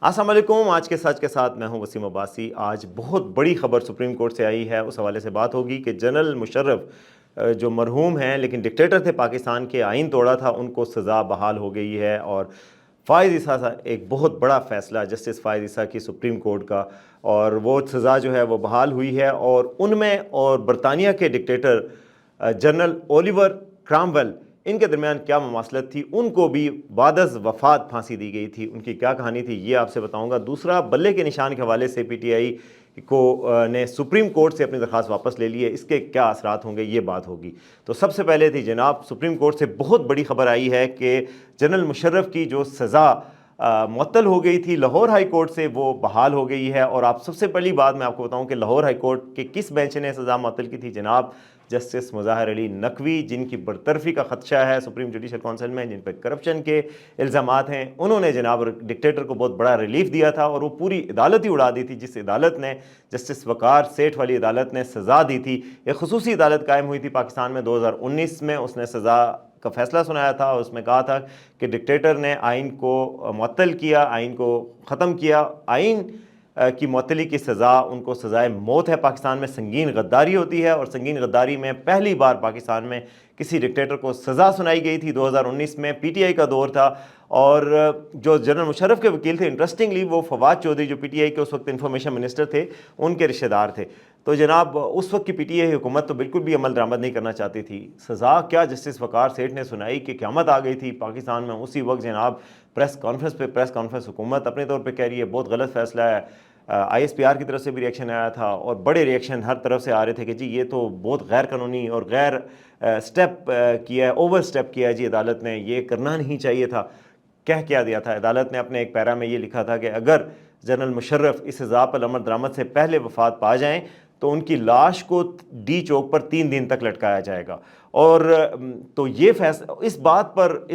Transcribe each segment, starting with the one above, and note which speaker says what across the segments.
Speaker 1: अस्सलाम वालेकुम। आज के सच के साथ मैं हूं वसीम अब्बासी। आज बहुत बड़ी खबर सुप्रीम कोर्ट से आई है, उस हवाले से बात होगी कि जनरल मुशर्रफ जो मरहूम हैं लेकिन डिक्टेटर थे, पाकिस्तान के आइन तोड़ा था, उनको सज़ा बहाल हो गई है। और फ़ाइज़ ईसा एक बहुत बड़ा फ़ैसला जस्टिस फ़ाइज़ ईसा की सुप्रीम कोर्ट का, और वो सज़ा जो है वो बहाल हुई है। और उनमें और बरतानिया के डिक्टेटर जनरल ओलिवर क्रॉमवेल, इनके दरमियान क्या ममासलत थी, उनको भी बादज़ वफ़ात फांसी दी गई थी। उनकी क्या कहानी थी ये आपसे बताऊंगा। दूसरा, बल्ले के निशान के हवाले से पीटीआई को ने सुप्रीम कोर्ट से अपनी दरख्वास्त वापस ले ली है, इसके क्या असरात होंगे ये बात होगी। तो सबसे पहले थी जनाब, सुप्रीम कोर्ट से बहुत बड़ी खबर आई है कि जनरल मुशर्रफ की जो सज़ा मुअत्तल हो गई थी लाहौर हाई कोर्ट से, वो बहाल हो गई है। और आप सबसे पहली बात मैं आपको बताऊं कि लाहौर हाई कोर्ट के किस बेंच ने सज़ा मुअत्तल की थी जनाब, जस्टिस मुज़ाहिर अली नकवी, जिनकी बरतरफी का खदशा है सुप्रीम जुडिशल काउंसिल में, जिन पर करप्शन के इल्ज़ामात हैं। उन्होंने जनाब डिक्टेटर को बहुत बड़ा रिलीफ दिया था और वो पूरी अदालत ही उड़ा दी थी। जिस अदालत ने, जस्टिस वकार सेठ वाली अदालत ने सज़ा दी थी, एक खुसूसी अदालत कायम हुई थी पाकिस्तान में 2019 में, उसने सज़ा का फैसला सुनाया था और उसमें कहा था कि डिक्टेटर ने आइन को मुअत्तल किया, आइन को ख़त्म किया। आइन की मुअत्तली की सज़ा उनको सज़ाए मौत है। पाकिस्तान में संगीन गद्दारी होती है और संगीन गद्दारी में पहली बार पाकिस्तान में किसी डिक्टेटर को सज़ा सुनाई गई थी 2019 में। पीटीआई का दौर था और जो जनरल मुशर्रफ के वकील थे, इंटरेस्टिंगली वो फवाद चौधरी जो पीटीआई के उस वक्त इंफॉर्मेशन मिनिस्टर थे, उनके रिश्तेदार थे। तो जनाब उस वक्त की पीटीआई हुकूमत तो बिल्कुल भी अमल दरामद नहीं करना चाहती थी। सज़ा क्या जस्टिस वकार सेठ ने सुनाई कि क़यामत आ गई थी पाकिस्तान में। उसी वक्त जनाब प्रेस कॉन्फ्रेंस हुकूमत अपने तौर पर कह रही है बहुत गलत फैसला है। ISPR की तरफ से भी रिएक्शन आया था और बड़े रिएक्शन हर तरफ से आ रहे थे कि जी ये तो बहुत गैर कानूनी और गैर स्टेप किया है, ओवर स्टेप किया है जी अदालत ने, ये करना नहीं चाहिए था। क्या दिया था अदालत ने? अपने एक पैरा में ये लिखा था कि अगर जनरल मुशर्रफ इस सज़ा पर अमल दरामद से पहले वफात पा जाएं तो उनकी लाश को डी चौक पर 3 दिन तक लटकाया जाएगा। और तो ये फैसला, इस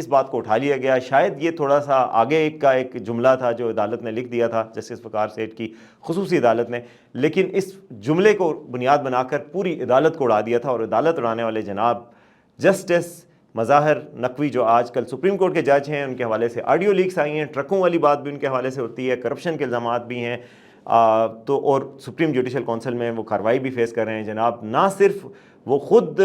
Speaker 1: बात को उठा लिया गया। शायद ये थोड़ा सा आगे का एक जुमला था जो अदालत ने लिख दिया था, जस्टिस वकार सेठ की खुसूसी अदालत ने, लेकिन इस जुमले को बुनियाद बनाकर पूरी अदालत को उड़ा दिया था। और अदालत उड़ाने वाले जनाब जस्टिस मुज़ाहिर नकवी जो आजकल सुप्रीम कोर्ट के जज हैं, उनके हवाले से ऑडियो लीक्स आई हैं, ट्रकों वाली बात भी उनके हवाले से होती है, करप्शन के इल्ज़ामात भी हैं। तो और सुप्रीम जुडिशल काउंसिल में वो कार्रवाई भी फेस कर रहे हैं जनाब। ना सिर्फ वो खुद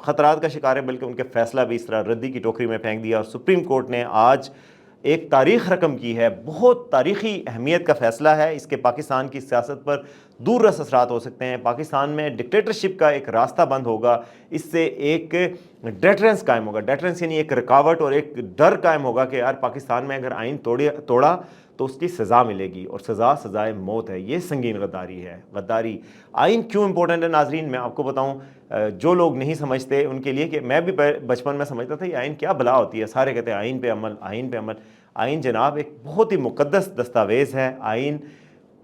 Speaker 1: ख़तरात का शिकार है बल्कि उनके फ़ैसला भी इस तरह रद्दी की टोकरी में फेंक दिया। और सुप्रीम कोर्ट ने आज एक तारीख़ रकम की है, बहुत तारीख़ी अहमियत का फ़ैसला है। इसके पाकिस्तान की सियासत पर दूररस असरात हो सकते हैं। पाकिस्तान में डिक्टेटरशिप का एक रास्ता बंद होगा, इससे एक डेटरेंस कायम होगा। डेटरेंस यानी एक रुकावट और एक डर कायम होगा कि यार पाकिस्तान में अगर आइन तोड़ा तो उसकी सज़ा मिलेगी, और सज़ाए मौत है। ये संगीन गद्दारी है। गद्दारी आइन क्यों इंपॉर्टेंट है नाजरीन, मैं आपको बताऊं। जो लोग नहीं समझते उनके लिए, कि मैं भी बचपन में समझता था ये आइन क्या भला होती है, सारे कहते हैं आइन पे अमल, आइन पे अमल। आइन जनाब एक बहुत ही मुकद्दस दस्तावेज़ है। आइन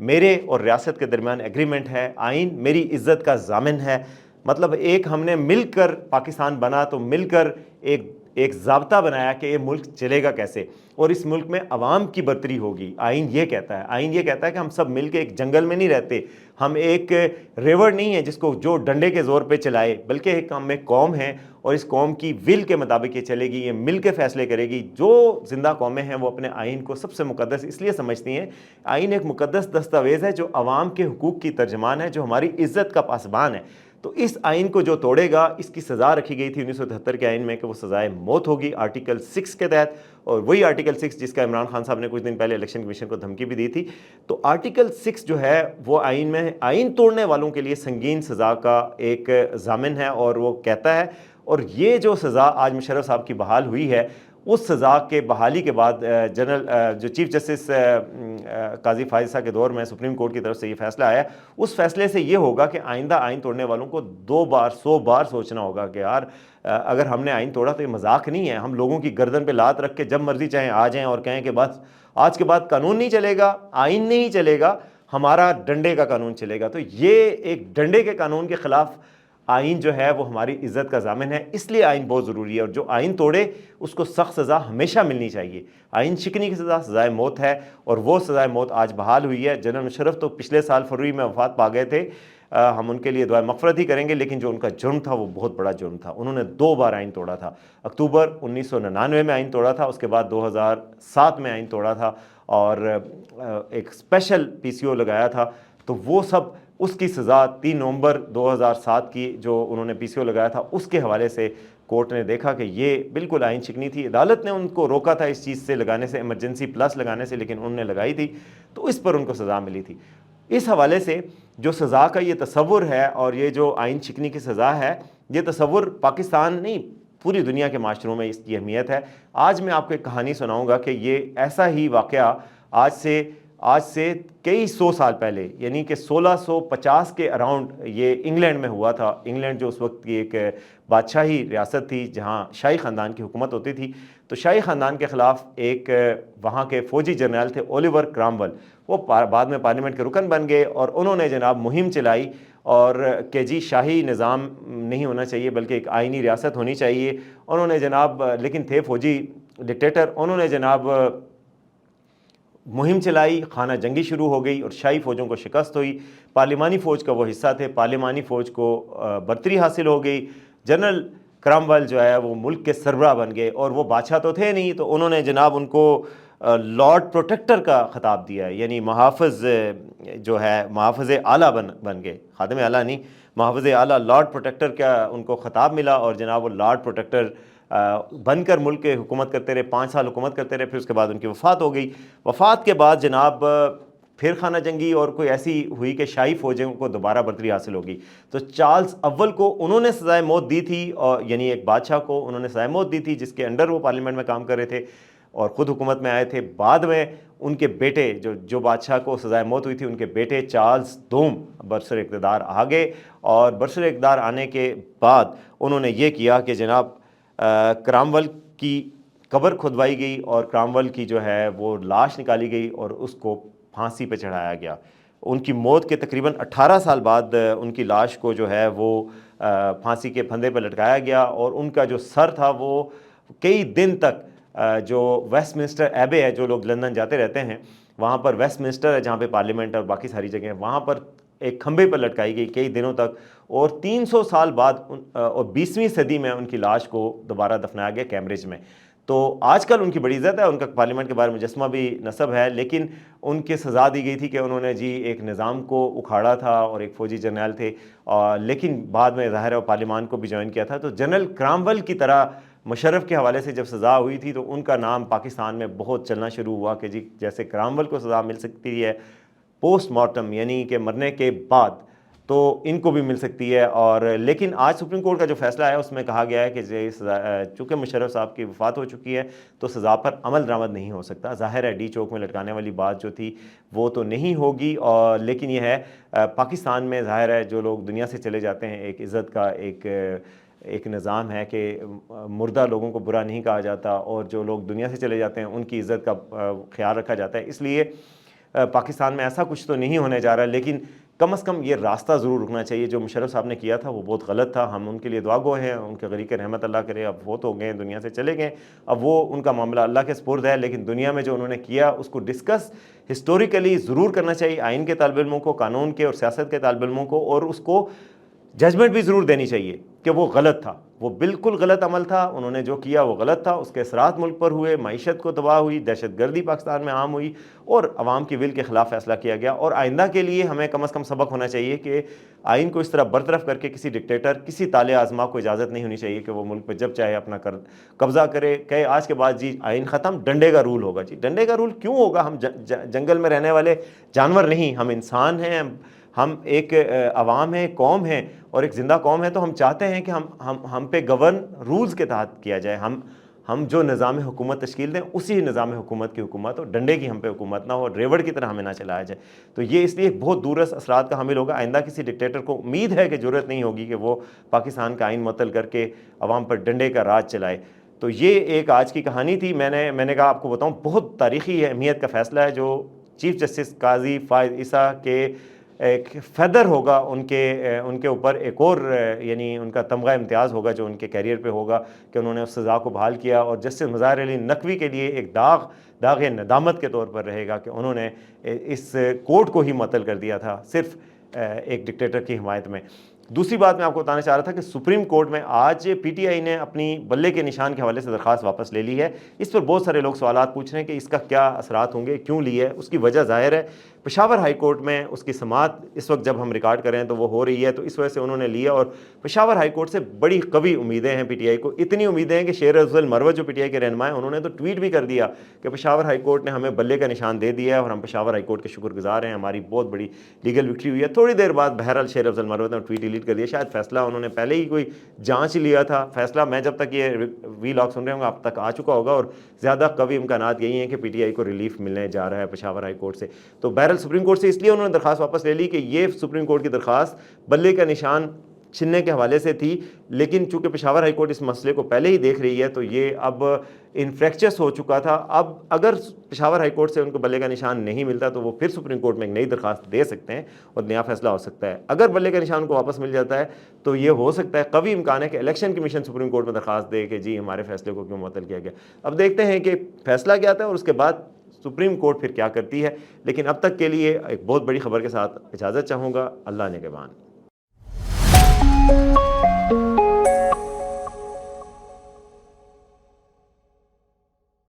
Speaker 1: मेरे और रियासत के दरमियान एग्रीमेंट है। आइन मेरी इज़्ज़त का ज़ामिन है। मतलब एक हमने मिलकर पाकिस्तान बना तो मिलकर एक ज़ाब्ता बनाया कि ये मुल्क चलेगा कैसे और इस मुल्क में अवाम की बर्तरी होगी। आइन ये कहता है, आइन ये कहता है कि हम सब मिलकर एक जंगल में नहीं रहते, हम एक रेवड़ नहीं है जिसको जो डंडे के ज़ोर पे चलाए, बल्कि हम एक कौम है और इस कौम की विल के मुताबिक ये चलेगी, ये मिल के फैसले करेगी। जो जिंदा कौमें हैं वो अपने आइन को सबसे मुकद्दस इसलिए समझती हैं। आइन एक मुकद्दस दस्तावेज़ है जो अवाम के हुकूक की तर्जमान है, जो हमारी इज़्ज़त का पासबान है। तो इस आइन को जो तोड़ेगा, इसकी सज़ा रखी गई थी 1973 के आइन में कि वो सज़ाए मौत होगी आर्टिकल 6 के तहत, और वही आर्टिकल 6 जिसका इमरान खान साहब ने कुछ दिन पहले इलेक्शन कमीशन को धमकी भी दी थी। तो आर्टिकल 6 जो है वो आइन में आइन तोड़ने वालों के लिए संगीन सज़ा का एक ज़ामिन है, और वो कहता है। और ये जो सज़ा आज मुशर्रफ साहब की बहाल हुई है, उस सज़ा के बहाली के बाद जनरल जो चीफ जस्टिस काजी फ़ाइज़ ईसा के दौर में सुप्रीम कोर्ट की तरफ से ये फैसला आया, उस फैसले से ये होगा कि आइंदा आइन तोड़ने वालों को 100 बार सोचना होगा कि यार अगर हमने आइन तोड़ा तो ये मजाक नहीं है। हम लोगों की गर्दन पे लात रख के जब मर्जी चाहें आ जाएं और कहें कि बस आज के बाद कानून नहीं चलेगा, आइन नहीं चलेगा, हमारा डंडे का कानून चलेगा। तो ये एक डंडे के कानून के ख़िलाफ़ आइन जो है वो हमारी इज़्ज़त का ज़ामिन है, इसलिए आइन बहुत ज़रूरी है। और जो आइन तोड़े उसको सख्त सज़ा हमेशा मिलनी चाहिए। आइन शिकनी की सज़ाए मौत है और वो सज़ाए मौत आज बहाल हुई है। जनरल मुशर्रफ तो पिछले साल फरवरी में वफ़ात पा गए थे। हम उनके लिए दुआ मग़फ़िरत ही करेंगे, लेकिन जो उनका जुर्म था वो बहुत बड़ा जुर्म था। उन्होंने 2 बार आइन तोड़ा था। अक्टूबर 1999 में आइन तोड़ा था, उसके बाद 2007 में आइन तोड़ा था, اور ایک اسپیشل PCO لگایا تھا، تو وہ سب اس کی سزا 3 نومبر 2007 کی جو انہوں نے PCO لگایا تھا اس کے حوالے سے کورٹ نے دیکھا کہ یہ بالکل آئین شکنی تھی. عدالت نے ان کو روکا تھا اس چیز سے لگانے سے، ایمرجنسی پلس لگانے سے، لیکن انہوں نے لگائی تھی تو اس پر ان کو سزا ملی تھی. اس حوالے سے جو سزا کا یہ تصور ہے اور یہ جو آئین شکنی کی سزا ہے، یہ تصور پاکستان نہیں پوری دنیا کے معاشروں میں اس کی اہمیت ہے. آج میں آپ کو ایک کہانی سناؤں گا کہ یہ ایسا ہی واقعہ آج سے کئی سو سال پہلے، یعنی کہ 1650 کے اراؤنڈ یہ انگلینڈ میں ہوا تھا. انگلینڈ جو اس وقت کی ایک بادشاہی ریاست تھی جہاں شاہی خاندان کی حکومت ہوتی تھی، تو شاہی خاندان کے خلاف ایک وہاں کے فوجی جرنیل تھے اولیور کرامول، وہ بعد میں پارلیمنٹ کے رکن بن گئے اور انہوں نے جناب مہم چلائی اور کہ جی شاہی نظام نہیں ہونا چاہیے بلکہ ایک آئینی ریاست ہونی چاہیے. انہوں نے جناب، لیکن تھے فوجی ڈکٹیٹر، انہوں نے جناب مہم چلائی، خانہ جنگی شروع ہو گئی اور شاہی فوجوں کو شکست ہوئی. پارلیمانی فوج کا وہ حصہ تھے، پارلیمانی فوج کو برتری حاصل ہو گئی. جنرل کرامول جو ہے وہ ملک کے سربراہ بن گئے اور وہ بادشاہ تو تھے نہیں، تو انہوں نے جناب ان کو لارڈ پروٹیکٹر کا خطاب دیا، یعنی محافظ جو ہے محافظ اعلیٰ بن گئے، خادم اعلیٰ نہیں، محافظ اعلیٰ لارڈ پروٹیکٹر کا ان کو خطاب ملا اور جناب وہ لارڈ پروٹیکٹر بن کر ملک کے حکومت کرتے رہے، 5 سال حکومت کرتے رہے. پھر اس کے بعد ان کی وفات ہو گئی. وفات کے بعد جناب پھر خانہ جنگی اور کوئی ایسی ہوئی کہ شاہی فوجوں کو دوبارہ برتری حاصل ہوگی. تو چارلز اول کو انہوں نے سزائے موت دی تھی، اور یعنی ایک بادشاہ کو انہوں نے سزائے موت دی تھی جس کے انڈر وہ پارلیمنٹ میں کام کر رہے تھے اور خود حکومت میں آئے تھے. بعد میں ان کے بیٹے جو بادشاہ کو سزائے موت ہوئی تھی، ان کے بیٹے چارلز دوم برسر اقتدار آ گئے، اور برسر اقتدار آنے کے بعد انہوں نے یہ کیا کہ جناب کرامول کی قبر کھدوائی گئی اور کرامول کی جو ہے وہ لاش نکالی گئی اور اس کو پھانسی پہ چڑھایا گیا. ان کی موت کے تقریباً 18 سال بعد ان کی لاش کو جو ہے وہ پھانسی کے پھندے پہ لٹکایا گیا، اور ان کا جو سر تھا وہ کئی دن تک جو ویسٹ منسٹر ایبے ہے، جو لوگ لندن جاتے رہتے ہیں وہاں پر ویسٹ منسٹر ہے جہاں پہ پارلیمنٹ اور باقی ساری جگہیں ہیں، وہاں پر ایک کھمبے پر لٹکائی گئی کئی دنوں تک. اور 300 سال بعد اور 20ویں صدی میں ان کی لاش کو دوبارہ دفنایا گیا کیمبرج میں. تو آج کل ان کی بڑی عزت ہے، ان کا پارلیمنٹ کے بارے میں مجسمہ بھی نصب ہے، لیکن ان کے سزا دی گئی تھی کہ انہوں نے جی ایک نظام کو اکھاڑا تھا اور ایک فوجی جرنیل تھے، لیکن بعد میں ظاہر ہے پارلیمان کو بھی جوائن کیا تھا. تو جنرل کرامول کی طرح مشرف کے حوالے سے جب سزا ہوئی تھی تو ان کا نام پاکستان میں بہت چلنا شروع ہوا کہ جی جیسے کرامول کو سزا مل سکتی ہے پوسٹ مارٹم، یعنی کہ مرنے کے بعد، تو ان کو بھی مل سکتی ہے. اور لیکن آج سپریم کورٹ کا جو فیصلہ ہے اس میں کہا گیا ہے کہ چونکہ مشرف صاحب کی وفات ہو چکی ہے تو سزا پر عمل درآمد نہیں ہو سکتا. ظاہر ہے ڈی چوک میں لٹکانے والی بات جو تھی وہ تو نہیں ہوگی، اور لیکن یہ ہے پاکستان میں ظاہر ہے جو لوگ دنیا سے چلے جاتے ہیں ایک عزت کا ایک نظام ہے کہ مردہ لوگوں کو برا نہیں کہا جاتا، اور جو لوگ دنیا سے چلے جاتے ہیں ان کی عزت کا خیال رکھا جاتا ہے. اس لیے پاکستان میں ایسا کچھ تو نہیں ہونے جا رہا، لیکن کم از کم یہ راستہ ضرور رکنا چاہیے. جو مشرف صاحب نے کیا تھا وہ بہت غلط تھا، ہم ان کے لیے دعا گو ہیں، ان کے غریق رحمت اللہ کرے. اب وہ تو گئے، دنیا سے چلے گئے، اب وہ ان کا معاملہ اللہ کے سپرد ہے، لیکن دنیا میں جو انہوں نے کیا اس کو ڈسکس ہسٹوریکلی ضرور کرنا چاہیے آئین کے طالب علموں کو، قانون کے اور سیاست کے طالب علموں کو، اور اس کو ججمنٹ بھی ضرور دینی چاہیے کہ وہ غلط تھا، وہ بالکل غلط عمل تھا، انہوں نے جو کیا وہ غلط تھا. اس کے اثرات ملک پر ہوئے، معیشت کو تباہ ہوئی، دہشت گردی پاکستان میں عام ہوئی اور عوام کی ول کے خلاف فیصلہ کیا گیا. اور آئندہ کے لیے ہمیں کم از کم سبق ہونا چاہیے کہ آئین کو اس طرح برطرف کر کے کسی ڈکٹیٹر، کسی طالع آزما کو اجازت نہیں ہونی چاہیے کہ وہ ملک پہ جب چاہے اپنا قبضہ کرے، کہ آج کے بعد جی آئین ختم، ڈنڈے کا رول ہوگا. جی ڈنڈے کا رول کیوں ہوگا؟ ہم جنگل میں رہنے والے جانور نہیں، ہم انسان ہیں، ہم ایک عوام ہیں، قوم ہیں اور ایک زندہ قوم ہے. تو ہم چاہتے ہیں کہ ہم پہ گورن رولز کے تحت کیا جائے، ہم جو نظام حکومت تشکیل دیں اسی نظام حکومت کی حکومت، اور ڈنڈے کی ہم پہ حکومت نہ ہو، ریوڑ کی طرح ہمیں نہ چلایا جائے. تو یہ اس لیے بہت دورس اثرات کا حامل ہوگا. آئندہ کسی ڈکٹیٹر کو امید ہے کہ ضرورت نہیں ہوگی کہ وہ پاکستان کا آئین معطل کر کے عوام پر ڈنڈے کا راج چلائے. تو یہ ایک آج کی کہانی تھی. میں نے کہا آپ کو بتاؤں، بہت تاریخی اہمیت کا فیصلہ ہے جو چیف جسٹس قاضی فائز عیسیٰ کے ایک فیدر ہوگا ان کے اوپر، ایک اور یعنی ان کا تمغہ امتیاز ہوگا جو ان کے کیریئر پہ ہوگا کہ انہوں نے اس سزا کو بحال کیا. اور جسٹس مظاہر علی نقوی کے لیے ایک داغ ندامت کے طور پر رہے گا کہ انہوں نے اس کورٹ کو ہی معطل کر دیا تھا صرف ایک ڈکٹیٹر کی حمایت میں. दूसरी बात मैं आपको बताना चाह रहा था कि सुप्रीम कोर्ट में आज पीटीआई ने अपनी बल्ले के निशान के हवाले से दरख्वास्त वापस ले ली है। इस पर बहुत सारे लोग सवालात पूछ रहे हैं कि इसका क्या असरात होंगे, क्यों ली है। उसकी वजह ज़ाहिर है, पेशावर हाई कोर्ट में उसकी समाअत इस वक्त जब हम रिकॉर्ड कर रहे हैं तो वो हो रही है, तो इस वजह से उन्होंने लिया। और पेशावर हाई कोर्ट से बड़ी कवी उम्मीदें हैं पीटीआई को। इतनी उम्मीदें हैं कि शेर अफजल मरवत जो पीटीआई के रहनुमा हैं, उन्होंने तो ट्वीट भी कर दिया कि पेशावर हाई कोर्ट ने हमें बल्ले का निशान दे दिया है और हम पेशावर हाई कोर्ट के शुक्रगुजार हैं, हमारी बहुत बड़ी लीगल विक्ट्री हुई है। थोड़ी देर बाद बहरहाल शेर अफजल मरवत ने ट्वीट डिलीट कर दिया। शायद फैसला उन्होंने पहले ही कोई जांच लिया था। फैसला मैं जब तक ये वीलॉग सुन रहे होंगे अब तक आ चुका होगा, और ज़्यादा कवी इम्कानात यही हैं कि पीटीआई को रिलीफ मिलने जा रहा है पेशावर हाई कोर्ट से। तो बहरहाल सुप्रीम कोर्ट से इसलिए उन्होंने दरख्वास्त वापस ले ली कि ये सुप्रीम कोर्ट की दरख्वास्त बल्ले का निशान छीनने के हवाले से थी, लेकिन चूंकि पेशावर हाई कोर्ट इस मसले को पहले ही देख रही है तो ये अब इन्फ्रेक्चस हो चुका था। अब अगर पेशावर हाई कोर्ट से उनको बल्ले का निशान नहीं मिलता तो वो फिर सुप्रीम कोर्ट में एक नई दरख्वास्त दे सकते हैं और नया फैसला हो सकता है। अगर बल्ले का निशान को वापस मिल जाता है तो ये हो सकता है, कभी इम्कान है कि इलेक्शन कमीशन सुप्रीम कोर्ट में दरख्वास्त दे कि जी हमारे फैसले को क्यों मुअत्तल किया गया। अब देखते हैं कि फैसला क्या आता है और उसके बाद सुप्रीम कोर्ट फिर क्या करती है। लेकिन अब तक के लिए एक बहुत बड़ी खबर के साथ इजाज़त चाहूँगा। अल्लाह ने के बाद।